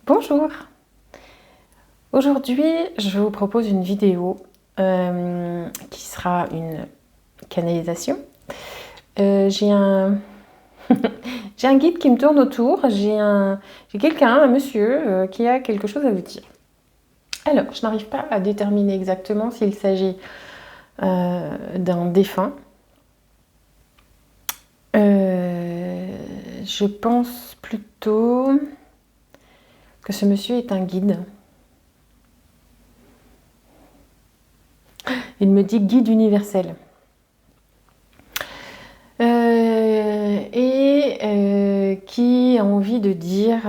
Bonjour! Aujourd'hui, je vous propose une vidéo qui sera une canalisation. J'ai un... j'ai un guide qui me tourne autour, j'ai quelqu'un, un monsieur, qui a quelque chose à vous dire. Alors, je n'arrive pas à déterminer exactement s'il s'agit d'un défunt. Je pense plutôt que ce monsieur est un guide. Il me dit guide universel. Qui a envie de dire...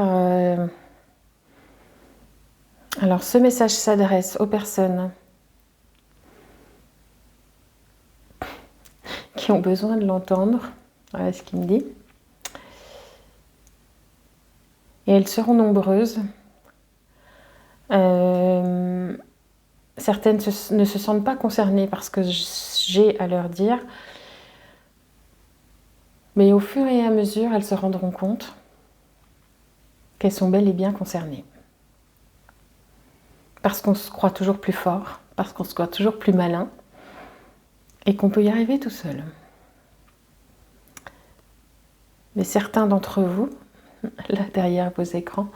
alors, ce message s'adresse aux personnes qui ont besoin de l'entendre. Voilà ce qu'il me dit. Et elles seront nombreuses. Certaines ne se sentent pas concernées par ce que j'ai à leur dire. Mais au fur et à mesure, elles se rendront compte qu'elles sont bel et bien concernées. Parce qu'on se croit toujours plus fort, parce qu'on se croit toujours plus malin, et qu'on peut y arriver tout seul. Mais certains d'entre vous, là derrière vos écrans,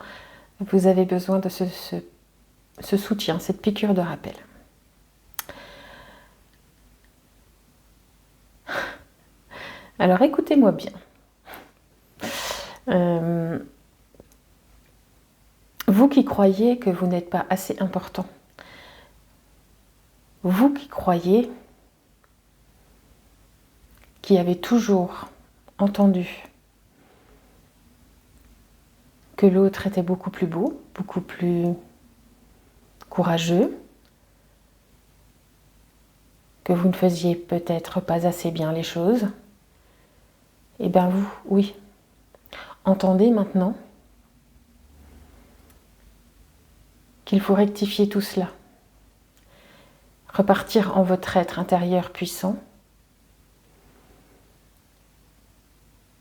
vous avez besoin de ce soutien, cette piqûre de rappel. Alors écoutez-moi bien. Vous qui croyez que vous n'êtes pas assez important, vous qui croyez, qui avez toujours entendu que l'autre était beaucoup plus beau, beaucoup plus courageux, que vous ne faisiez peut-être pas assez bien les choses, eh bien vous, oui, entendez maintenant qu'il faut rectifier tout cela, repartir en votre être intérieur puissant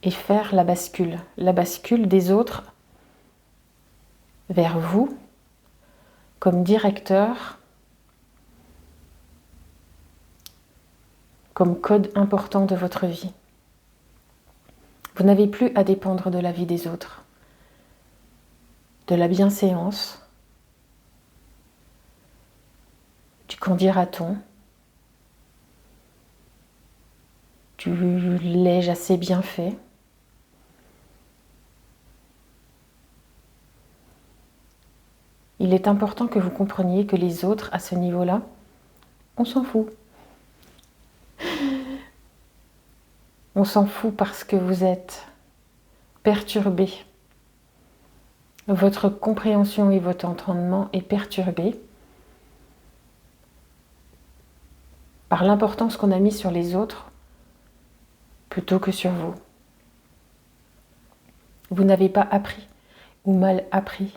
et faire la bascule des autres vers vous comme directeur, comme code important de votre vie. Vous n'avez plus à dépendre de la vie des autres, de la bienséance, du qu'en dira-t-on, du l'ai-je assez bien fait. Il est important que vous compreniez que les autres, à ce niveau-là, on s'en fout. On s'en fout parce que vous êtes perturbé. Votre compréhension et votre entendement est perturbé par l'importance qu'on a mise sur les autres plutôt que sur vous. Vous n'avez pas appris ou mal appris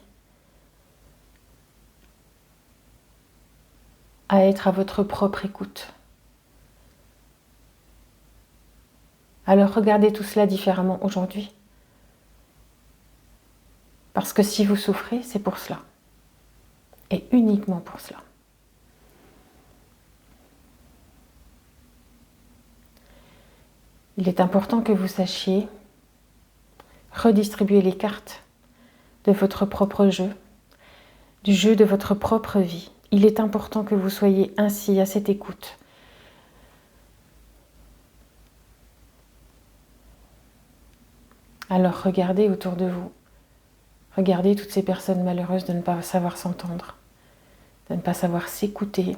à être à votre propre écoute. Alors regardez tout cela différemment aujourd'hui. Parce que si vous souffrez, c'est pour cela. Et uniquement pour cela. Il est important que vous sachiez redistribuer les cartes de votre propre jeu, du jeu de votre propre vie. Il est important que vous soyez ainsi à cette écoute. Alors regardez autour de vous. Regardez toutes ces personnes malheureuses de ne pas savoir s'entendre, de ne pas savoir s'écouter,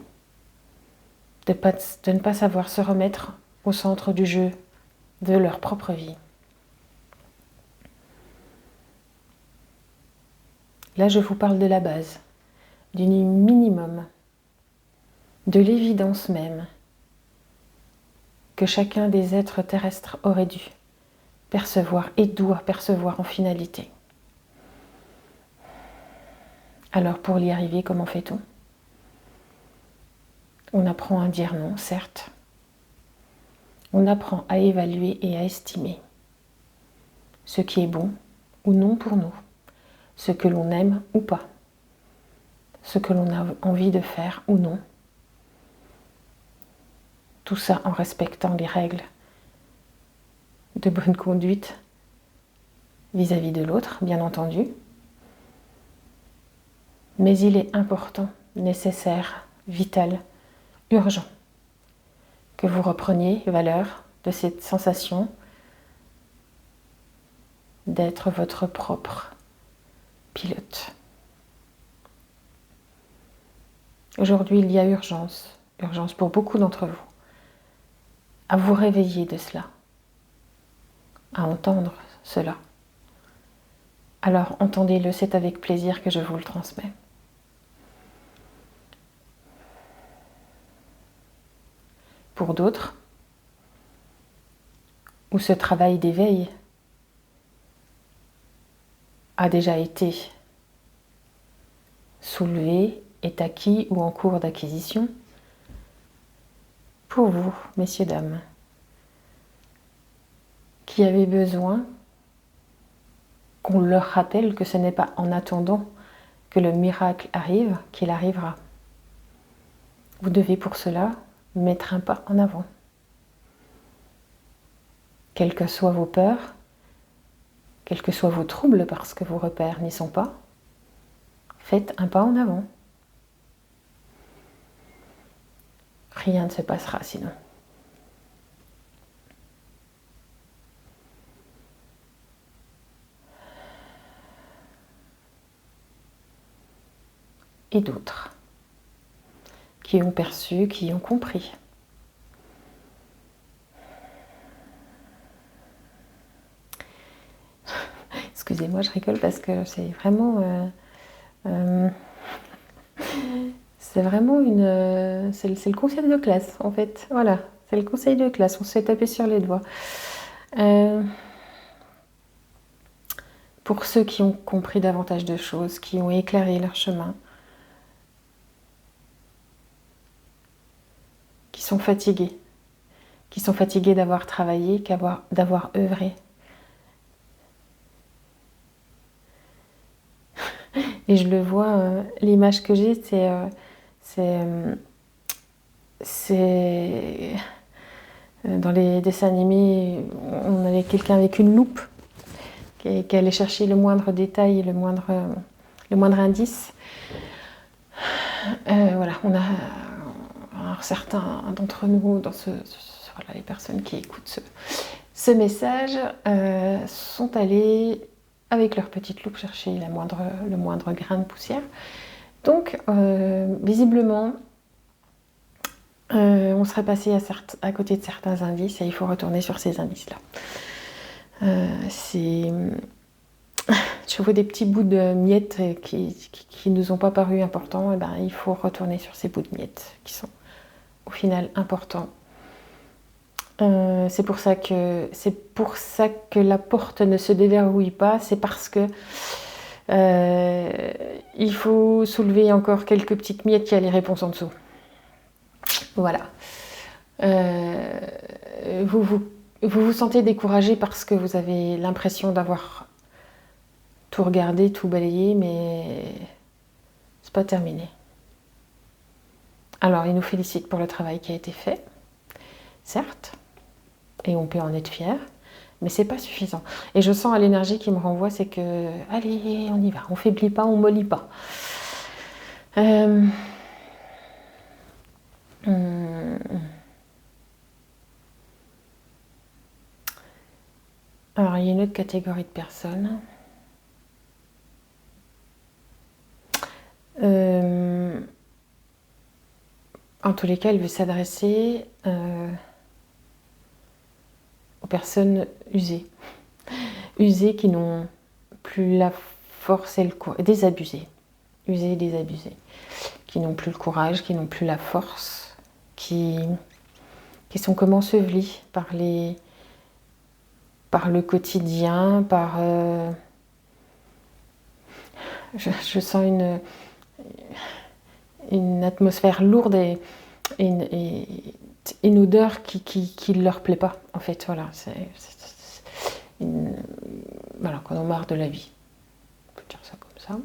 de ne pas savoir se remettre au centre du jeu de leur propre vie. Là, je vous parle de la base, du minimum, de l'évidence même que chacun des êtres terrestres aurait dû percevoir et doit percevoir en finalité. Alors pour y arriver, comment fait-on? On apprend à dire non, certes. On apprend à évaluer et à estimer ce qui est bon ou non pour nous, ce que l'on aime ou pas, ce que l'on a envie de faire ou non. Tout ça en respectant les règles de bonne conduite vis-à-vis de l'autre, bien entendu. Mais il est important, nécessaire, vital, urgent que vous repreniez valeur de cette sensation d'être votre propre pilote. Aujourd'hui, il y a urgence pour beaucoup d'entre vous, à vous réveiller de cela, à entendre cela. Alors entendez-le, c'est avec plaisir que je vous le transmets. Pour d'autres, où ce travail d'éveil a déjà été soulevé, est acquis ou en cours d'acquisition, pour vous, messieurs, dames, qui avez besoin qu'on leur rappelle que ce n'est pas en attendant que le miracle arrive qu'il arrivera. Vous devez pour cela mettre un pas en avant. Quelles que soient vos peurs, quels que soient vos troubles parce que vos repères n'y sont pas, faites un pas en avant. Rien ne se passera sinon. Et d'autres qui ont perçu, qui ont compris. Excusez-moi, je rigole parce que c'est vraiment c'est le conseil de classe en fait. Voilà, c'est le conseil de classe. On se fait taper sur les doigts. Pour ceux qui ont compris davantage de choses, qui ont éclairé leur chemin, qui sont fatigués d'avoir travaillé, d'avoir œuvré. Et je le vois, l'image que j'ai, c'est dans les dessins animés, on avait quelqu'un avec une loupe qui allait chercher le moindre détail, le moindre indice. Voilà, on a certains d'entre nous, voilà, les personnes qui écoutent ce message, sont allés avec leur petite loupe chercher le moindre grain de poussière. Donc, visiblement, on serait passé à côté de certains indices et il faut retourner sur ces indices-là. Je vois des petits bouts de miettes qui ne nous ont pas paru importants, et ben, il faut retourner sur ces bouts de miettes qui sont au final importants. C'est pour ça que la porte ne se déverrouille pas, c'est parce que il faut soulever encore quelques petites miettes, il y a les réponses en dessous. Voilà. Vous vous sentez découragé parce que vous avez l'impression d'avoir tout regardé, tout balayé, mais c'est pas terminé. Alors, il nous félicite pour le travail qui a été fait, certes, et on peut en être fier, mais c'est pas suffisant. Et je sens à l'énergie qui me renvoie, c'est que, allez, on y va, on faiblit pas, on mollit pas. Alors, il y a une autre catégorie de personnes. En tous les cas, elle veut s'adresser aux personnes usées. Usées qui n'ont plus la force et le courage. Désabusées. Usées et désabusées. Qui n'ont plus le courage, qui n'ont plus la force, qui sont comme ensevelis par le quotidien, je sens une atmosphère lourde et une odeur qui ne leur plaît pas, en fait. Voilà, voilà, qu'on en marre de la vie. On peut dire ça comme ça.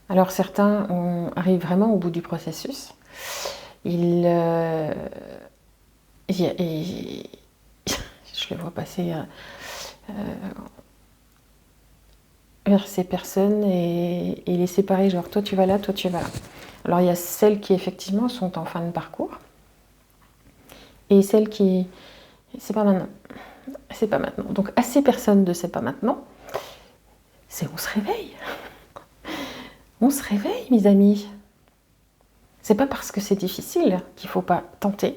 Alors certains arrivent vraiment au bout du processus. Je le vois passer vers ces personnes et les séparer, genre toi tu vas là, toi tu vas là. Alors il y a celles qui effectivement sont en fin de parcours et celles qui c'est pas maintenant. C'est pas maintenant. Donc à ces personnes de c'est pas maintenant, c'est on se réveille. On se réveille, mes amis. C'est pas parce que c'est difficile qu'il faut pas tenter.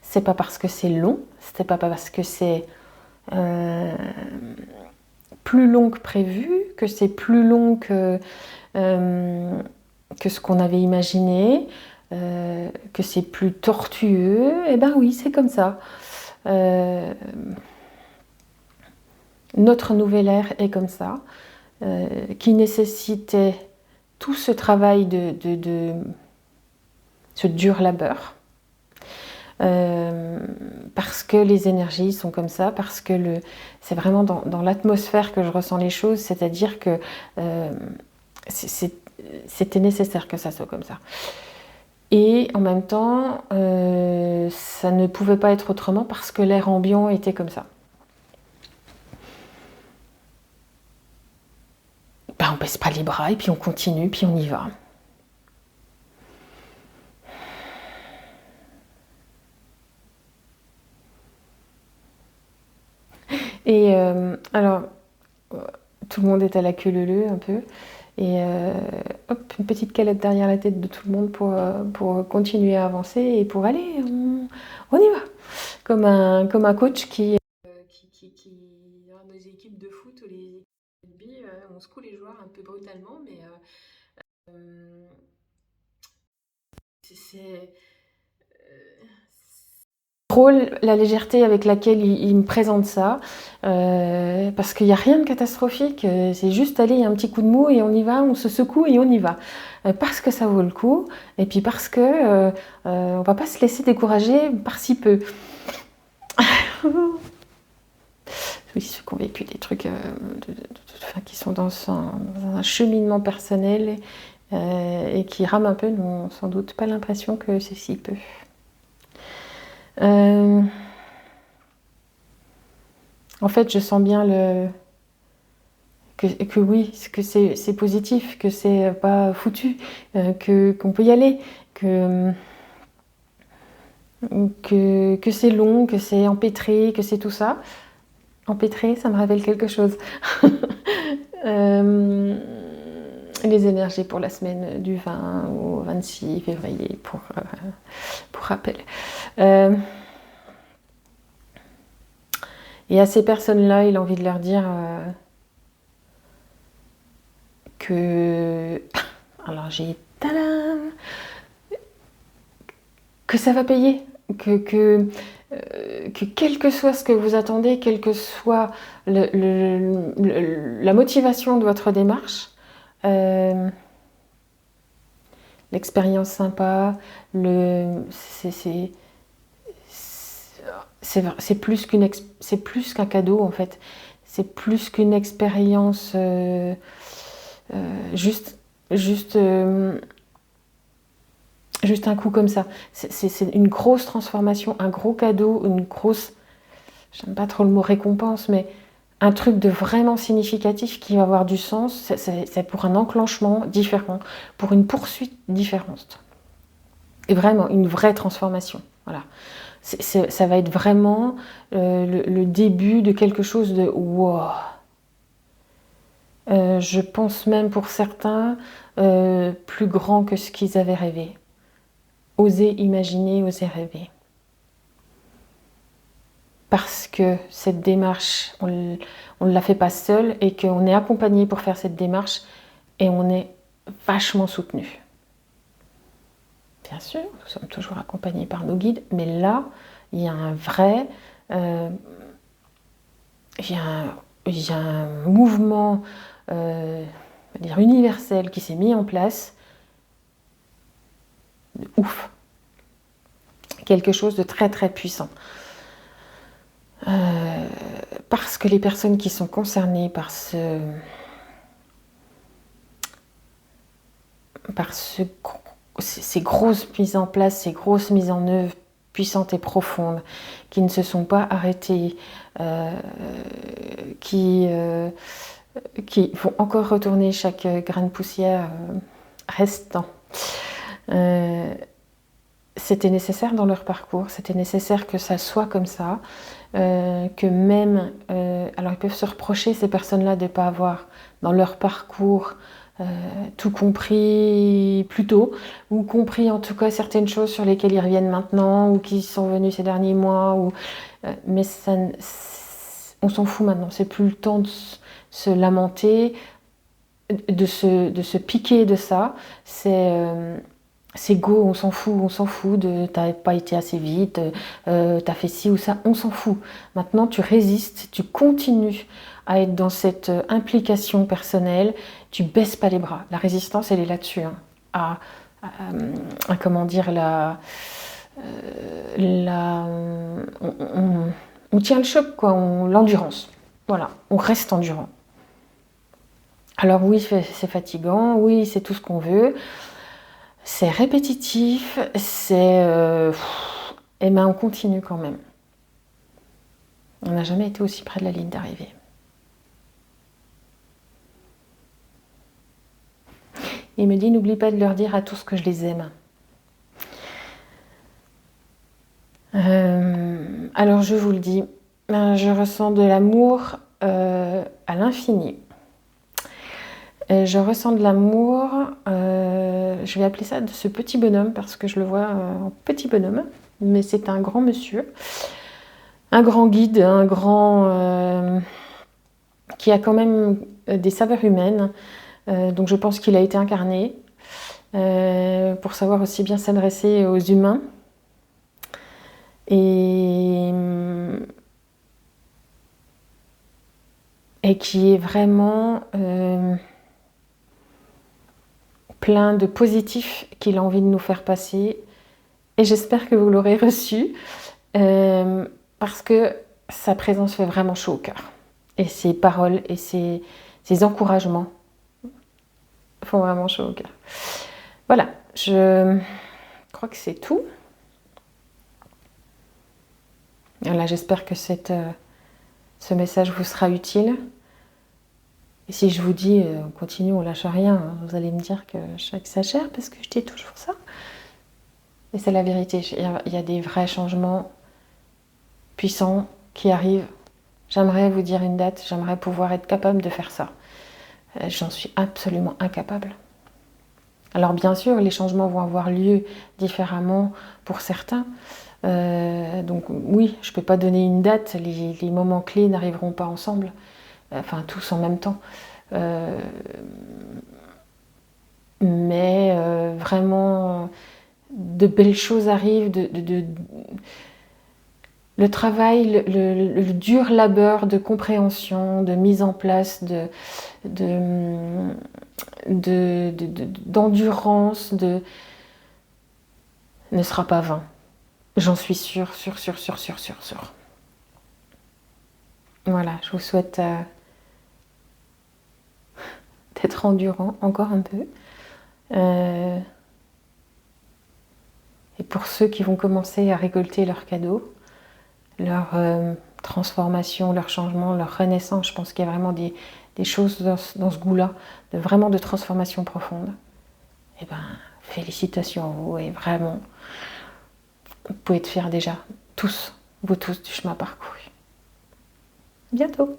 C'est pas parce que c'est long. C'est pas parce que c'est plus long que prévu, que c'est plus long que ce qu'on avait imaginé, que c'est plus tortueux. Eh ben oui, c'est comme ça. Notre nouvelle ère est comme ça, qui nécessitait tout ce travail de ce dur labeur, parce que les énergies sont comme ça, parce que c'est vraiment dans l'atmosphère que je ressens les choses, c'est-à-dire que c'était nécessaire que ça soit comme ça. Et en même temps, ça ne pouvait pas être autrement parce que l'air ambiant était comme ça. Ben, on baisse pas les bras et puis on continue, puis on y va. Et alors, tout le monde est à la queue leu-leu un peu. Et hop, une petite calette derrière la tête de tout le monde pour continuer à avancer et pour aller, on y va. Comme un coach qui dans nos équipes de foot ou les équipes de rugby, on secoue les joueurs un peu brutalement, mais c'est drôle la légèreté avec laquelle il me présente ça, parce qu'il n'y a rien de catastrophique, c'est juste aller, il y a un petit coup de mou et on y va, on se secoue et on y va. Parce que ça vaut le coup, et puis parce que on va pas se laisser décourager par si peu. Oui, ceux qui ont vécu des trucs qui sont dans un cheminement personnel et qui rament un peu n'ont sans doute pas l'impression que c'est si peu. En fait, je sens bien que oui, que c'est positif, que c'est pas foutu, qu'on peut y aller, que c'est long, que c'est empêtré, que c'est tout ça. Empêtré, ça me rappelle quelque chose. Les énergies pour la semaine du 20 au 26 février, pour rappel. Et à ces personnes-là, il a envie de leur dire que... Alors j'ai... Tadam, que ça va payer. Que quel que soit ce que vous attendez, quelle que soit la motivation de votre démarche, l'expérience sympa, c'est plus qu'un cadeau en fait. C'est plus qu'une expérience juste un coup comme ça. C'est une grosse transformation, un gros cadeau, une grosse... J'aime pas trop le mot récompense, mais un truc de vraiment significatif qui va avoir du sens. C'est pour un enclenchement différent, pour une poursuite différente. Et vraiment, une vraie transformation. Voilà. Ça va être vraiment le début de quelque chose de wow. Je pense même pour certains plus grand que ce qu'ils avaient rêvé. Oser imaginer, oser rêver. Parce que cette démarche, on ne la fait pas seul et qu'on est accompagné pour faire cette démarche et on est vachement soutenu. Bien sûr, nous sommes toujours accompagnés par nos guides, mais là, il y a un vrai... il y a un mouvement universel qui s'est mis en place. Ouf. Quelque chose de très très puissant. parce que les personnes qui sont concernées par ces grosses mises en place, ces grosses mises en œuvre puissantes et profondes, qui ne se sont pas arrêtées, qui vont encore retourner chaque grain de poussière restant. C'était nécessaire dans leur parcours, c'était nécessaire que ça soit comme ça, que même, alors ils peuvent se reprocher ces personnes-là de ne pas avoir dans leur parcours tout compris plus tôt, ou compris en tout cas certaines choses sur lesquelles ils reviennent maintenant, ou qui sont venus ces derniers mois, mais ça, on s'en fout maintenant, c'est plus le temps de se lamenter, de se piquer de ça, c'est go, on s'en fout de t'as pas été assez vite, t'as fait ci ou ça, on s'en fout. Maintenant, tu résistes, tu continues à être dans cette implication personnelle, tu baisses pas les bras. La résistance, elle est là-dessus, hein, comment dire, on tient le choc, quoi, l'endurance. Voilà, on reste endurant. Alors oui, c'est fatigant, oui, c'est tout ce qu'on veut. C'est répétitif, eh ben on continue quand même. On n'a jamais été aussi près de la ligne d'arrivée. Il me dit, n'oublie pas de leur dire à tous que je les aime. Alors je vous le dis, je ressens de l'amour à l'infini. Je ressens de l'amour, je vais appeler ça de ce petit bonhomme parce que je le vois en petit bonhomme, mais c'est un grand monsieur, un grand guide, un grand qui a quand même des saveurs humaines, donc je pense qu'il a été incarné pour savoir aussi bien s'adresser aux humains et qui est vraiment plein de positifs qu'il a envie de nous faire passer. Et j'espère que vous l'aurez reçu parce que sa présence fait vraiment chaud au cœur. Et ses paroles et ses encouragements font vraiment chaud au cœur. Voilà, je crois que c'est tout. Voilà, j'espère que ce message vous sera utile. Et si je vous dis, on continue, on lâche rien, vous allez me dire que j'exagère parce que je dis toujours ça. Mais c'est la vérité, il y a des vrais changements puissants qui arrivent. J'aimerais vous dire une date, j'aimerais pouvoir être capable de faire ça. J'en suis absolument incapable. Alors bien sûr, les changements vont avoir lieu différemment pour certains. Donc oui, je ne peux pas donner une date, les moments clés n'arriveront pas ensemble. Enfin tous en même temps. Mais vraiment, de belles choses arrivent, le travail, le dur labeur de compréhension, de mise en place, d'endurance, ne sera pas vain. J'en suis sûre. Voilà, je vous souhaite d'être endurant encore un peu. Et pour ceux qui vont commencer à récolter leurs cadeaux, leur transformation, leur changement, leur renaissance, je pense qu'il y a vraiment des choses dans ce goût-là, vraiment de transformation profonde. Eh ben, félicitations à vous et vraiment, vous pouvez être fiers déjà, tous, vous tous, du chemin parcouru. À bientôt!